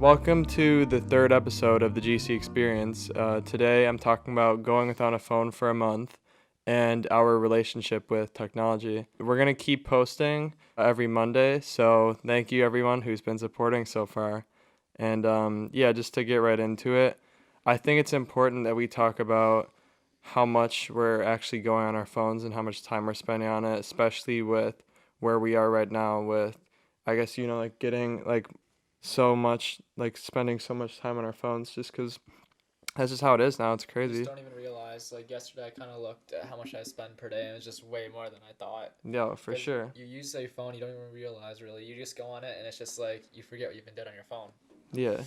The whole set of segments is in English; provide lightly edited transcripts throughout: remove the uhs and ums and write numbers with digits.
Welcome to the third episode of the GC Experience. Today I'm talking about going without a phone for a month and our relationship with technology. We're going to keep posting every Monday, so thank you everyone who's been supporting so far. And just to get right into it, I think it's important that we talk about how much we're actually going on our phones and how much time we're spending on it, especially with where we are right now with, I guess, getting so much, spending so much time on our phones just because that's just how it is now. It's You just crazy. don't even realize. Like yesterday, I kind of looked at how much I spend per day, and it's just way more than I thought. Yeah, for Because sure. you use your phone, you don't even realize really. You just go on it, and it's just like you forget what you even did on your phone. Yeah.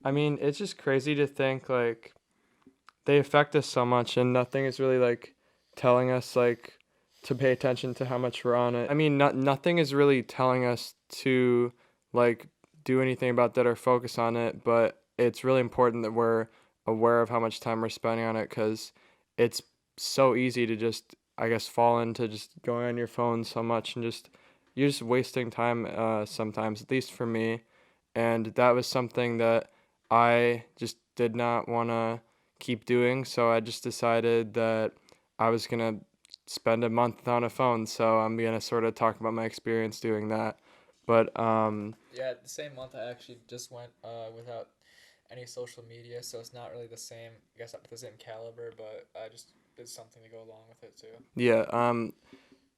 I mean, it's just crazy to think they affect us so much and nothing is really telling us to pay attention to how much we're on it. I mean, nothing is really telling us to like do anything about that or focus on it, but it's really important that we're aware of how much time we're spending on it cuz it's so easy to just I guess fall into just going on your phone so much and just you're just wasting time sometimes, at least for me. And that was something that I just did not want to keep doing. So I just decided that I was going to spend a month on a phone. So I'm going to sort of talk about my experience doing that. But Yeah, the same month I actually just went without any social media, so it's not really the same. I guess not the same caliber, but I just did something to go along with it too. yeah,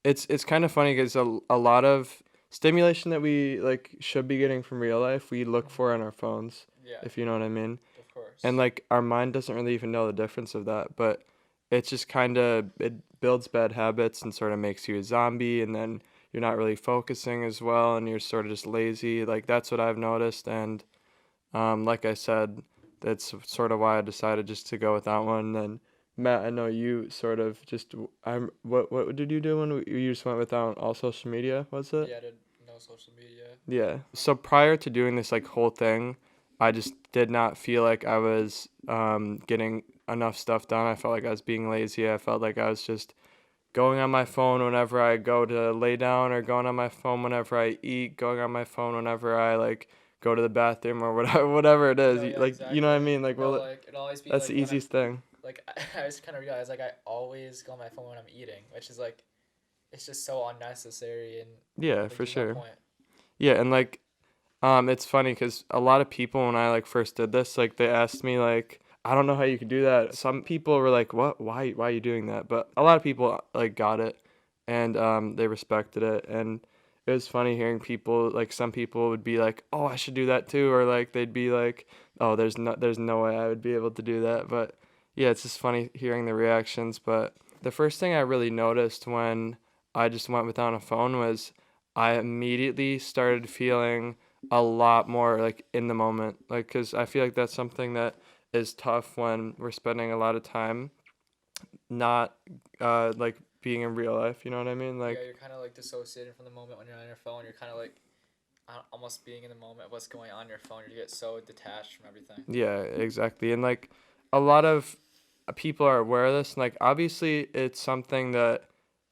it's kind of funny because a lot of stimulation that we should be getting from real life, we look for on our phones, Yeah, if you know what I mean. of course. And our mind doesn't really even know the difference of that, but it's just kind of it builds bad habits and sort of makes you a zombie, and then you're not really focusing as well and you're sort of just lazy. Like that's what I've noticed. And like I said, that's sort of why I decided just to go without one. And Matt, I know you sort of just I'm what did you do when you just went without all social media, was it? Yeah, I did no social media. Yeah. So prior to doing this whole thing, I just did not feel like I was getting enough stuff done. I felt like I was being lazy. I felt like I was just going on my phone whenever I go to lay down, or going on my phone whenever I eat, going on my phone whenever I go to the bathroom or whatever it is. No, yeah, You know what I exactly. mean? No, like it'd always be That's like the when I'm easiest thing. like I just kind of realized like I always go on my phone when I'm eating, which is like it's just so unnecessary and Yeah, like for there's no sure. point. Yeah, and it's funny because a lot of people when I first did this, they asked me I don't know how you could do that. Some people were like, "What? Why are you doing that?" But a lot of people got it, and they respected it. And it was funny hearing people some people would be like, "Oh, I should do that too," or they'd be like, "Oh, there's no way I would be able to do that." But yeah, it's just funny hearing the reactions. But the first thing I really noticed when I just went without a phone was I immediately started feeling a lot more in the moment, because I feel like that's something that is tough when we're spending a lot of time not being in real life, you know what I mean? Yeah, you're kind of like dissociating from the moment when you're on your phone. You're kind of like almost being in the moment of what's going on your phone. You get so detached from everything. Yeah, exactly. And a lot of people are aware of this, and obviously it's something that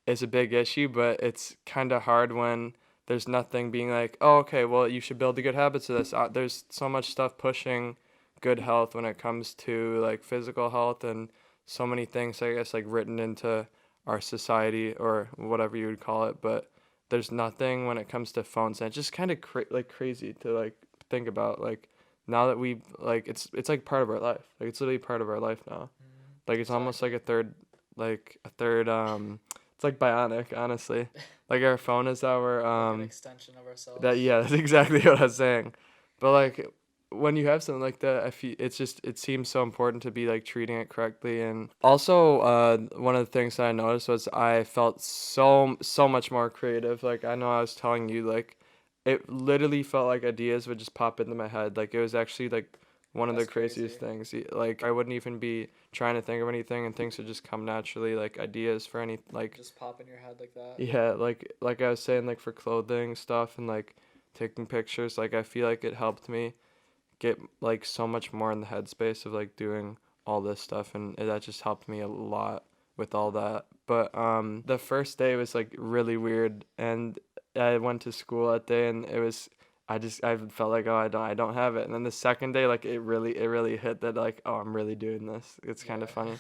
is a big issue, but it's kind of hard when there's nothing being like, "Oh, okay, well, you should build the good habits of this." There's so much stuff pushing good health when it comes to physical health, and so many things I guess written into our society or whatever you would call it, but there's nothing when it comes to phones, and it's just kind of crazy to think about now that we it's part of our life. It's literally part of our life now. It's almost Exactly. a third it's bionic, honestly. Our phone is our Like an extension of that ourselves. yeah, that's exactly what I was saying. But when you have something like that, I feel it seems so important to be treating it correctly. And also one of the things that I noticed was I felt so much more creative. I know I was telling you it literally felt like ideas would just pop into my head. It was actually one of the That's craziest crazy. things. I wouldn't even be trying to think of anything, and things would just come naturally, ideas for any Just pop in your head like that. yeah, like I was saying, for clothing stuff and taking pictures. I feel like it helped me get so much more in the headspace of doing all this stuff, and that just helped me a lot with all that. But the first day was really weird, and I went to school that day, and I felt like, oh, I don't have it. And then the second day, like it really hit that, like, oh, I'm really doing this. It's kind of Yeah. funny.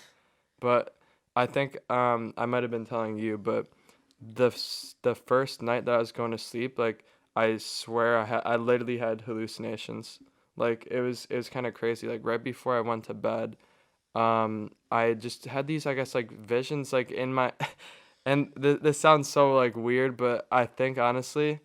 But I think I might have been telling you, but the first night that I was going to sleep, like, I swear I literally had hallucinations. Like, it was kind of crazy. Like, right before I went to bed, I just had these, I guess, like, visions, like, in my and this sounds so, like, weird, but I think honestly,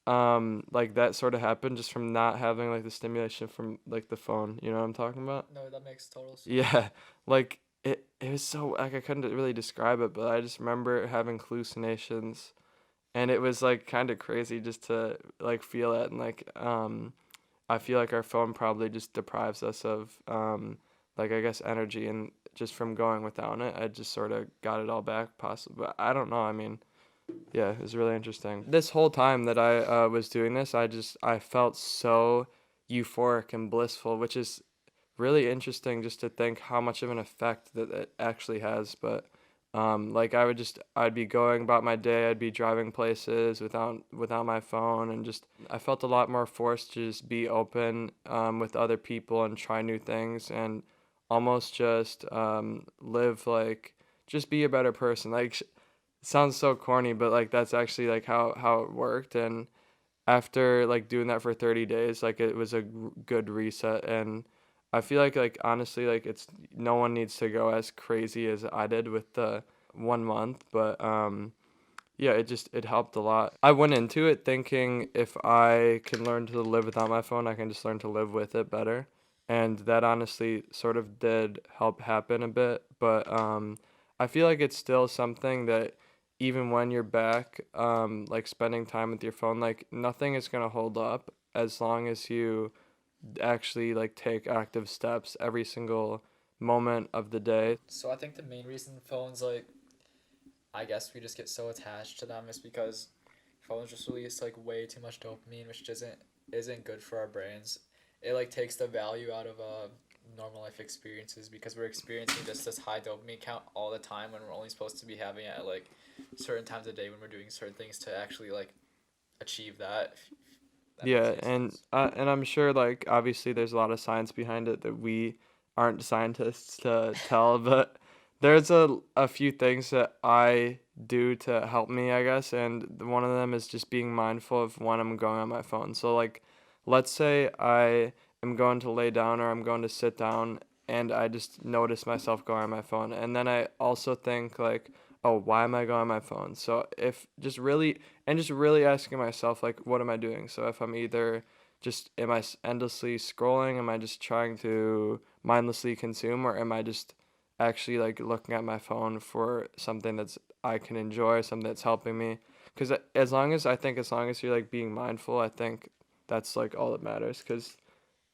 like, that sort of happened just from not having, like, the stimulation from, like, the phone. You know what I'm talking about? No, that makes total sense. Yeah, like, it was so, like, I couldn't really describe it, but I just remember having hallucinations, and it was, like, kind of crazy just to, like, feel it. And, like, I feel like our phone probably just deprives us of, like, I guess, energy, and just from going without it, I just sort of got it all back, possibly. But I don't know. I mean, yeah, it was really interesting. This whole time that I was doing this, I felt so euphoric and blissful, which is really interesting just to think how much of an effect that it actually has. But like, I'd be going about my day, I'd be driving places without my phone, and just I felt a lot more forced to just be open with other people and try new things, and almost just live, like, just be a better person. Like, sounds so corny, but, like, that's actually, like, how it worked. And after, like, doing that for 30 days, like, it was a good reset. And I feel like honestly, like, it's no one needs to go as crazy as I did with the 1 month. But yeah, it helped a lot. I went into it thinking if I can learn to live without my phone, I can just learn to live with it better. And that honestly sort of did help happen a bit. But I feel like it's still something that, even when you're back, like, spending time with your phone, like, nothing is gonna hold up as long as you actually, like, take active steps every single moment of the day. So I think the main reason phones, like, I guess we just get so attached to them is because phones just release like way too much dopamine, which isn't good for our brains. It like takes the value out of normal life experiences because we're experiencing just this high dopamine count all the time when we're only supposed to be having it at like certain times of day when we're doing certain things to actually like achieve that. If that makes Yeah, any sense. and I'm sure, like, obviously there's a lot of science behind it that we aren't scientists to tell, but there's a few things that I do to help me, I guess, and one of them is just being mindful of when I'm going on my phone. So, like, let's say I am going to lay down or I'm going to sit down, and I just notice myself going on my phone, and then I also think, like, oh, why am I going on my phone? So, if just really asking myself, like, what am I doing? So if I'm either just, am I endlessly scrolling, am I just trying to mindlessly consume, or am I just actually, like, looking at my phone for something that's I can enjoy, something that's helping me? Because as long as you're, like, being mindful, I think that's, like, all that matters. Because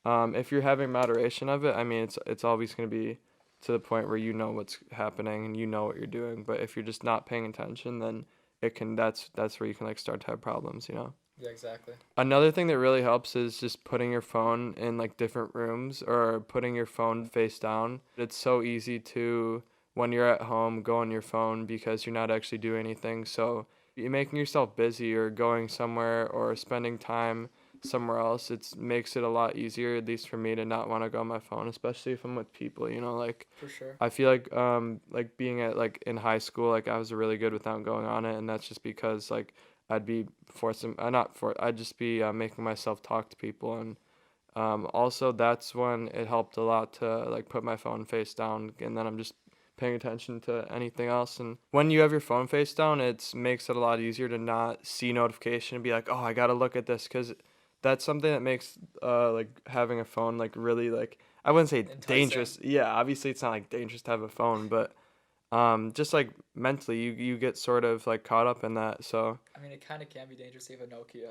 if you're having moderation of it, I mean, it's always going to be to the point where you know what's happening and you know what you're doing. But if you're just not paying attention, then that's where you can, like, start to have problems, you know. Yeah, exactly. Another thing that really helps is just putting your phone in, like, different rooms, or putting your phone face down. It's so easy to, when you're at home, go on your phone because you're not actually doing anything. So you're making yourself busy or going somewhere or spending time somewhere else. It makes it a lot easier, at least for me, to not want to go on my phone, especially if I'm with people. You know, like, For sure. I feel like being at, like, in high school, like, I was really good without going on it, and that's just because, like, I'd be forcing not for I'd just be making myself talk to people. And also that's when it helped a lot to, like, put my phone face down, and then I'm just paying attention to anything else. And when you have your phone face down, it makes it a lot easier to not see notification and be like, oh, I gotta look at this, because that's something that makes like, having a phone, like, really, like, I wouldn't say Enticing. dangerous. Yeah, obviously it's not, like, dangerous to have a phone, but just, like, mentally you get sort of, like, caught up in that. So I mean, it kind of can be dangerous to have a Nokia.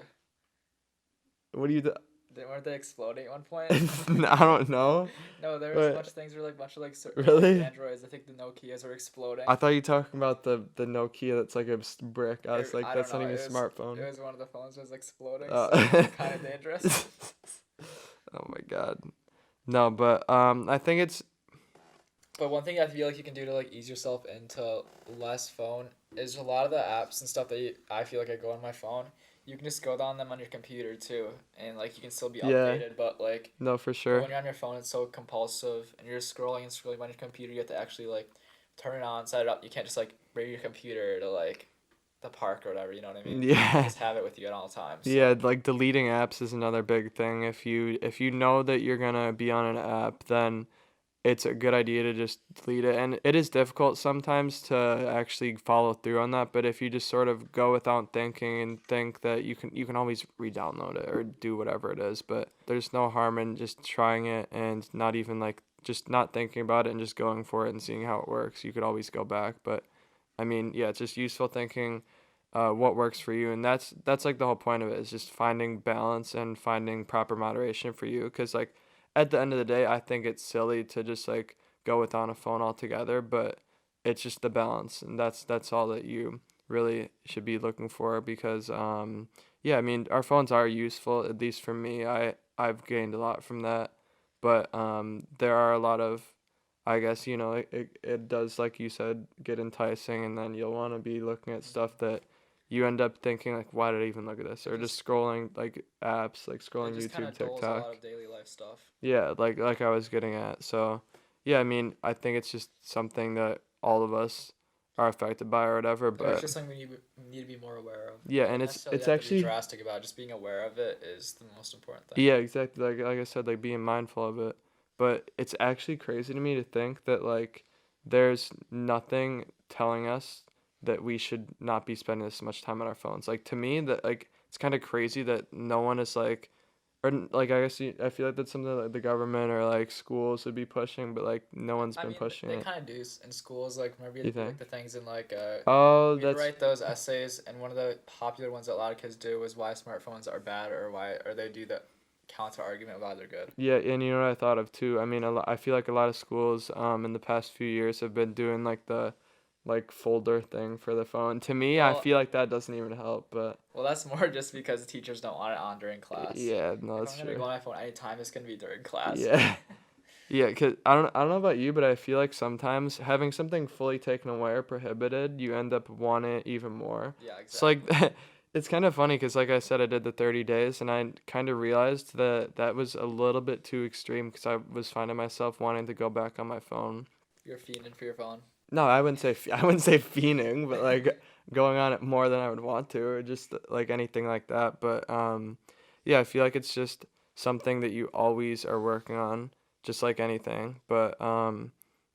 what do you do? Weren't they exploding at one point? I don't know, No, there was a bunch but of things where like bunch of like early really, Androids. I think the Nokias were exploding. I thought you were talking about the Nokia that's like a brick. I was like, I don't that's not know. even a It smartphone. was one of the phones was exploding, so Uh, kind of dangerous. oh my God. No, but I think it's But one thing I feel like you can do to like ease yourself into less phone is a lot of the apps and stuff that I feel like I go on my phone. you can just go down them on your computer too, and like you can still be Yeah, updated. But like, no, for but sure. when you're on your phone, it's so compulsive, and you're just scrolling and scrolling on your computer. You have to actually like turn it on, set it up. You can't just like bring your computer to like the park or whatever. You know what I mean? You can't Yeah. just have it with you at all times. Yeah, So like deleting apps is another big thing. If you know that you're gonna be on an app, then it's a good idea to just delete it. And it is difficult sometimes to actually follow through on that, but if you just sort of go without thinking and think that you can always re-download it or do whatever it is, but there's no harm in just trying it and not even like just not thinking about it and just going for it and seeing how it works. You could always go back, but I mean, yeah, it's just useful thinking what works for you, and that's like the whole point of it is just finding balance and finding proper moderation for you, because like at the end of the day, I think it's silly to just like go without a phone altogether, but it's just the balance, and that's all that you really should be looking for, because yeah, I mean, our phones are useful, at least for me. I've gained a lot from that, but there are a lot of, I guess, it does, like you said, get enticing, and then you'll want to be looking at stuff that you end up thinking like, why did I even look at this? it Or just just scrolling like apps, like it scrolling just kind YouTube, of dulls a lot TikTok. of daily life stuff. Yeah, like I was getting at. So, yeah, I mean, I think it's just something that all of us are affected by or whatever, Or it's but just something we need to be more aware of. yeah, You and don't it's necessarily it's have to be actually drastic about it. Just being aware of it is the most important thing. yeah, exactly, like I said, like being mindful of it. But it's actually crazy to me to think that like there's nothing telling us that we should not be spending this much time on our phones. Like to me that like it's kind of crazy that no one is like like I guess I feel like that's something that the government or like schools would be pushing, but like no one's I been mean, pushing they it. kind of do in schools. Like, remember we You had to do like think? the things in like Oh, we had to that's write those essays, and one of the popular ones that a lot of kids do was why smartphones are bad or why or they do the counter argument why they're good. yeah, and you know what I thought of too. I mean, I feel like a lot of schools in the past few years have been doing like the like folder thing for the phone. To me, I Well, feel like that doesn't even help, but well, that's more just because teachers don't want it on during class. yeah, no, If that's I'm gonna true. go on my phone anytime, it's gonna be during class. Yeah. Yeah, cause I don't know about you, but I feel like sometimes having something fully taken away or prohibited, you end up wanting it even more. Yeah, So like, exactly. it's kind of funny because like I said, I did the 30 days, and I kind of realized that that was a little bit too extreme because I was finding myself wanting to go back on my phone. You're fiending for your phone. No, I wouldn't say I wouldn't say fiending, but like going on it more than I would want to, or just like anything like that. But yeah, I feel like it's just something that you always are working on, just like anything. But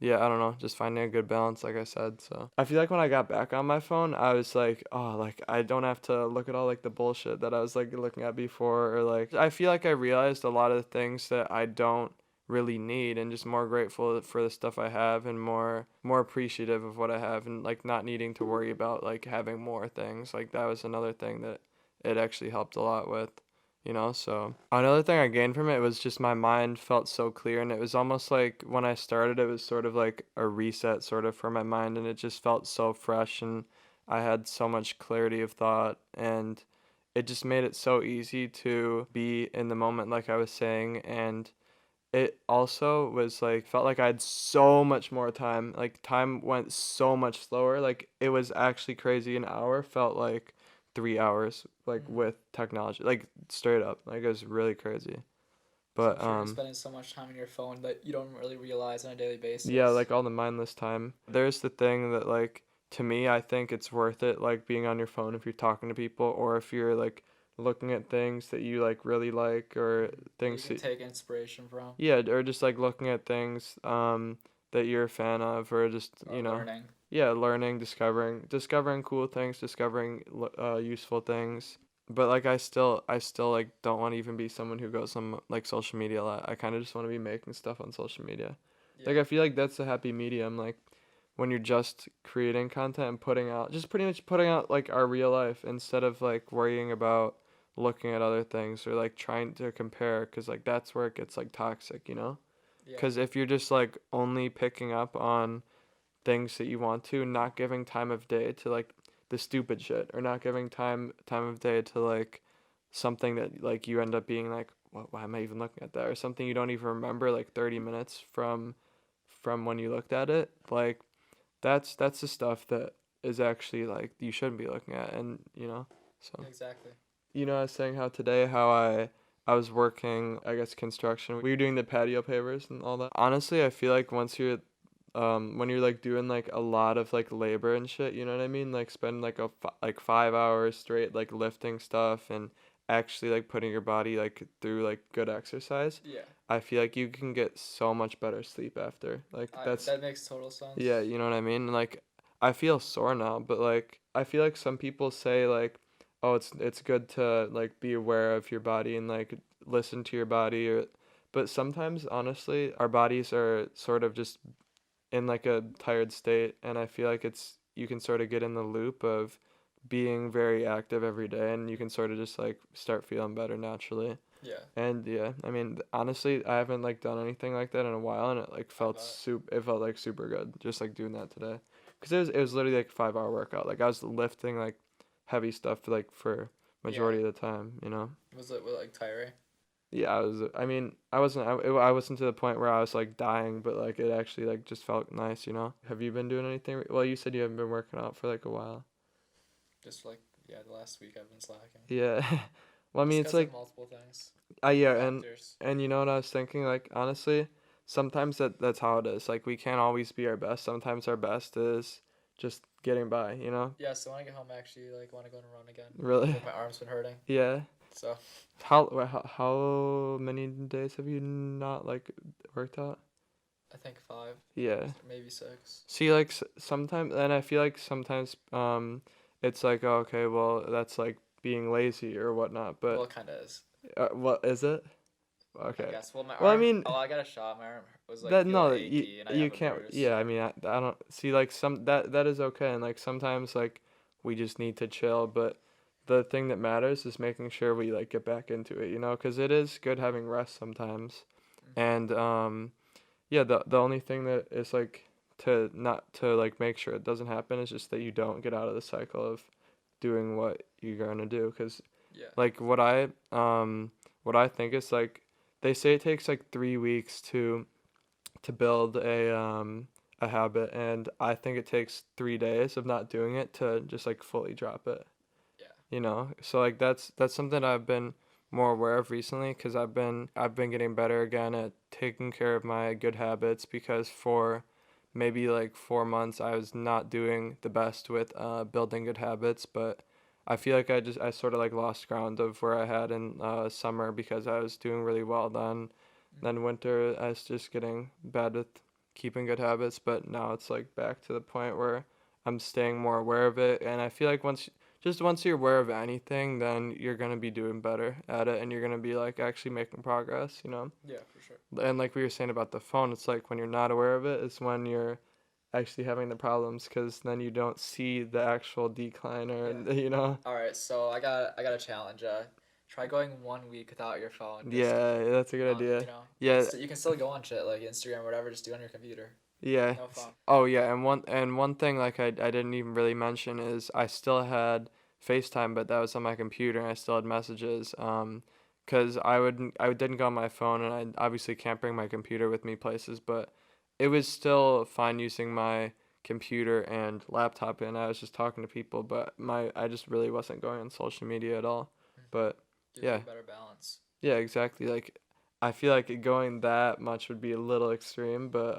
yeah, I don't know, just finding a good balance, like I said. So I feel like when I got back on my phone, I was like, oh, like I don't have to look at all like the bullshit that I was like looking at before, or like I feel like I realized a lot of the things that I don't really need, and just more grateful for the stuff I have, and more appreciative of what I have, and like not needing to worry about like having more things. Like that was another thing that it actually helped a lot with, so another thing I gained from it was just my mind felt so clear, and it was almost like when I started it was sort of like a reset sort of for my mind, and it just felt so fresh, and I had so much clarity of thought, and it just made it so easy to be in the moment, like I was saying. And it also was like felt like I had so much more time. Like time went so much slower. Like it was actually crazy. An hour felt like 3 hours, like Mm. with technology. Like straight up. Like it was really crazy. So I'm But sure you're spending so much time on your phone that you don't really realize on a daily yeah, basis. like all the mindless time. There's the thing that like to me I think it's worth it, like being on your phone if you're talking to people, or if you're like looking at things that you like really like, or That you things can that take inspiration from yeah, or just like looking at things that you're a fan of, or just, or learning. yeah, learning, discovering cool things, discovering useful things. But like I still like don't want to even be someone who goes on like social media a lot. I kind of just want to be making stuff on social media. Yeah. Like I feel like that's a happy medium, like when you're just creating content and putting out, just pretty much putting out like our real life, instead of like worrying about looking at other things or like trying to compare, because like that's where it gets like toxic. Yeah. Because if you're just like only picking up on things that you want to, not giving time of day to like the stupid shit, or not giving time of day to like something that like you end up being like, what, why am I even looking at that, or something you don't even remember like 30 minutes from when you looked at it, like that's the stuff that is actually like you shouldn't be looking at, and so Exactly. I was saying how today how I was working, I guess, construction. We were doing the patio pavers and all that. Honestly, I feel like once you're when you're like doing like a lot of like labor and shit, you know what I mean? Like spend like like 5 hours straight like lifting stuff and actually like putting your body like through like good exercise. Yeah. I feel like you can get so much better sleep after. Like That makes total sense. yeah, you know what I mean? Like I feel sore now, but like I feel like some people say like, oh, it's good to like be aware of your body and like listen to your body or but sometimes honestly our bodies are sort of just in like a tired state and I feel like it's you can sort of get in the loop of being very active every day and you can sort of just like start feeling better naturally. Yeah. And yeah, I mean, honestly, I haven't like done anything like that in a while, and it like I felt bet. it felt like super good, just like doing that today, cause it was literally like a 5 hour workout. Like I was lifting like heavy stuff like for Yeah. majority of the time. Was it like tiring? Yeah, I was. I mean, I wasn't to the point where I was like dying, but like it actually like just felt nice. Have you been doing anything? Well, you said you haven't been working out for like a while. Just like yeah, the last week I've been slacking. Yeah. Well, I Just mean, it's because of like multiple things, yeah, factors. and you know what I was thinking? Like honestly, sometimes that's how it is. Like we can't always be our best. Sometimes our best is just getting by. Yeah. So when I get home, I actually like want to go on a run again. Really? Like my arm's been hurting. Yeah. So How many days have you not like worked out? I think 5, Yeah. maybe 6. See, like sometimes, and I feel like sometimes it's like oh, okay, well that's like being lazy or whatnot. Well, But it kind of is. what is it? I Okay. guess. Well, my Well, I arm. mean, Oh, I got a shot. My arm was like that feeling no, achy, and I you have a can't. bruise. Yeah, I mean, I don't see like that is okay, and like sometimes like we just need to chill, but the thing that matters is making sure we like get back into it, because it is good having rest sometimes, Hmm. and yeah, the only thing that is like to not to like make sure it doesn't happen is just that you don't get out of the cycle of doing what you're gonna do, because Yeah. like what I think is like they say it takes like 3 weeks to build a habit, and I think it takes 3 days of not doing it to just like fully drop it. Yeah. So like that's something I've been more aware of recently because I've been getting better again at taking care of my good habits because for maybe like 4 months I was not doing the best with building good habits, but I feel like I sort of like lost ground of where I had in summer because I was doing really well then. Hmm. Then winter I was just getting bad with keeping good habits, but now it's like back to the point where I'm staying more aware of it, and I feel like once you're aware of anything, then you're gonna be doing better at it, and you're gonna be like actually making progress. Yeah, for sure. And like we were saying about the phone, it's like when you're not aware of it, it's when you're actually having the problems, because then you don't see the actual decline or Yeah. All right. So I got a challenge. Try going 1 week without your phone. Just Yeah, that's a good idea. You can, Yeah, you can still go on shit like Instagram or whatever. Just do it on your computer. yeah. No phone. Oh yeah, and one thing like I didn't even really mention is I still had FaceTime, but that was on my computer, and I still had messages. 'Cause I didn't go on my phone, and I obviously can't bring my computer with me places, but it was still fine using my computer and laptop, and I was just talking to people, but I just really wasn't going on social media at all. Hmm. But Gives you yeah, a better balance. yeah, exactly. Like I feel like going that much would be a little extreme, but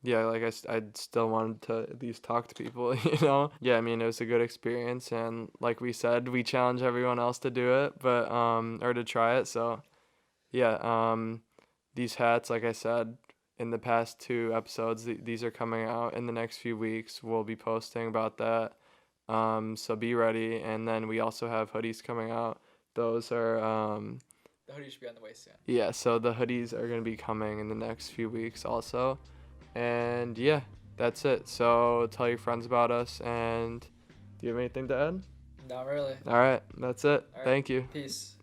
yeah, like I still wanted to at least talk to people, you know? Yeah, I mean, it was a good experience, and like we said, we challenge everyone else to do it, but or to try it. So yeah, these hats, like I said in the past 2 episodes, these are coming out in the next few weeks. We'll be posting about that. So be ready, and then we also have hoodies coming out. Those are The hoodie should be on the way soon. yeah, so the hoodies are gonna be coming in the next few weeks also. And yeah, that's it. So tell your friends about us. And do you have anything to add? Not really. All right, that's it. All right. Thank you. Peace.